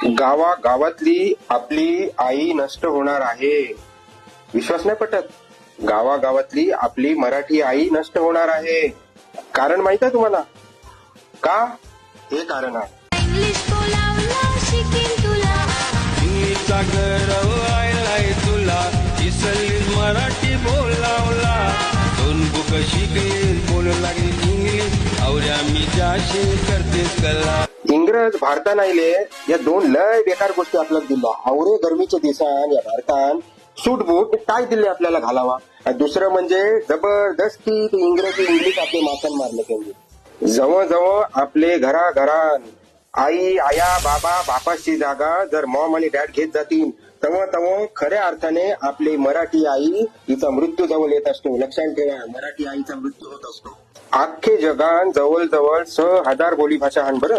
गावागावातली आपली आई नष्ट होणार आहे. विश्वास नाही पटत? गावागावातली आपली मराठी आई नष्ट होणार आहे. कारण माहित आहे तुम्हाला का? हे कारण आहे इंग्लिश बोलावला शिकीन तुला, इंग्लिशचा गरव आयलाय तुला, इसलीस मराठी बोलावला. दोन बुक शिकलीस बोलू लागली इंग्लिश, आवड्या मी जाशी करतेस कला. इंग्रज भारतात आले, या दोन लय बेकार गोष्टी आपल्याला दिल्या. आवरे गरमीचे दिवसांत या भारतात सूट बूट काय दिले आपल्याला घालावा. आणि दुसरं म्हणजे जबरदस्ती ते इंग्रजी इंग्लिश आपले माथान मारले त्यांनी. जवळजवळ आपले घराघरान आई आया बाबा बापाची जागा जर मॉम आणि डॅड घेत जातील तेव्हा तेव्हा खऱ्या अर्थाने आपली मराठी आई हिचा मृत्यू जवळ येत असतो. लक्षात ठेवा, मराठी आईचा मृत्यू होत असतो. अख्खे जगान जवळजवळ 6,000 बोलीभाषा हान. बरं,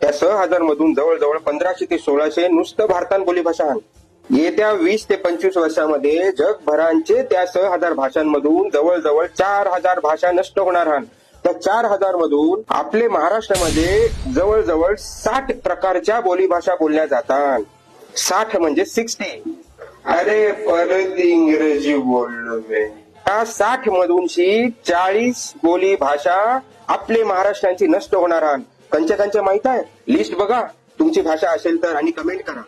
त्या 6,000 मधून जवळजवळ 1500 ते 1600 नुसतं भारतात बोलीभाषा हान. येत्या 20 ते 25 वर्षामध्ये जगभरांचे त्या 6,000 भाषांमधून जवळजवळ 4,000 भाषा नष्ट होणार हान. त्या 4,000 मधून आपले महाराष्ट्रामध्ये जवळजवळ 60 प्रकारच्या बोलीभाषा बोलल्या जातात. 60 म्हणजे 60. अरे परत इंग्रजी बोललो मी. त्या 60 मधून 40 बोली भाषा आपले महाराष्ट्रांची नष्ट होणार आहात. कंच्या माहित आहे? लिस्ट बघा तुमची भाषा असेल तर आणि कमेंट करा.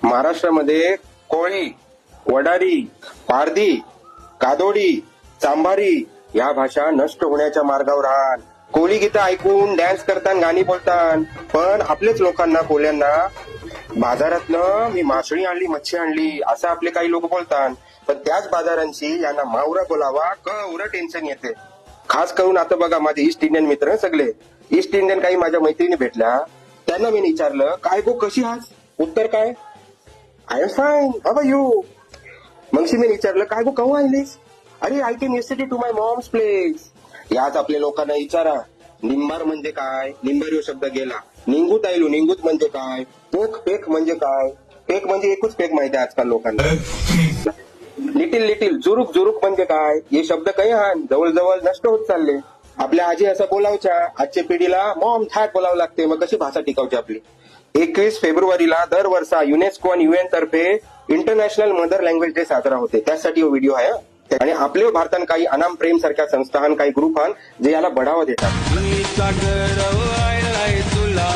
महाराष्ट्रामध्ये कोळी, वडारी, पारधी, कादोडी, चांभारी या भाषा नष्ट होण्याच्या मार्गावर आहात. कोळी गीतं ऐकून डॅन्स करताना गाणी बोलतात, पण आपलेच लोकांना कोल्यांना बाजारातनं मी मासळी आणली मच्छी आणली असं आपले काही लोक बोलतात. पण त्याच बाजारांची यांना मावरा बोलावा कवरं टेन्शन येते. खास करून आता बघा माझे ईस्ट इंडियन मित्र सगळे ईस्ट इंडियन काही माझ्या मैत्रिणी भेटल्या, त्यांना मी विचारलं काय गो कशी आहात? उत्तर काय? I am fine, how are you? मग मी विचारलं काय गो केव्हा आलीस? अरे I came yesterday to my mom's place. याच आपल्या लोकांना विचारा निंबार म्हणजे काय? निंबार शब्द गेला. निंगूत आयलो, निंगूत म्हणजे काय? पोख पेख म्हणजे काय? पेख म्हणजे एकच पेख माहिती आहे आजकाल लोकांना. लिटिल जुरुक म्हणजे काय? हे शब्द काही हा जवळजवळ नष्ट होत चालले. आपल्या आजी असं बोलावच्या, आजच्या पिढीला मॉम थॅट बोलावं लागते. मग कशी भाषा टिकावची आपली? 21 फेब्रुवारीला दरवर्षा युनेस्को आणि UN तर्फे इंटरनॅशनल मदर लँग्वेज डे साजरा होते. त्यासाठी हा व्हिडिओ आहे. आणि आपल्या भारतात काही अनाम प्रेम सारख्या संस्था काही ग्रुप जे याला बढावा देतात. इंग्लिशचा गरव आयलाय तुला,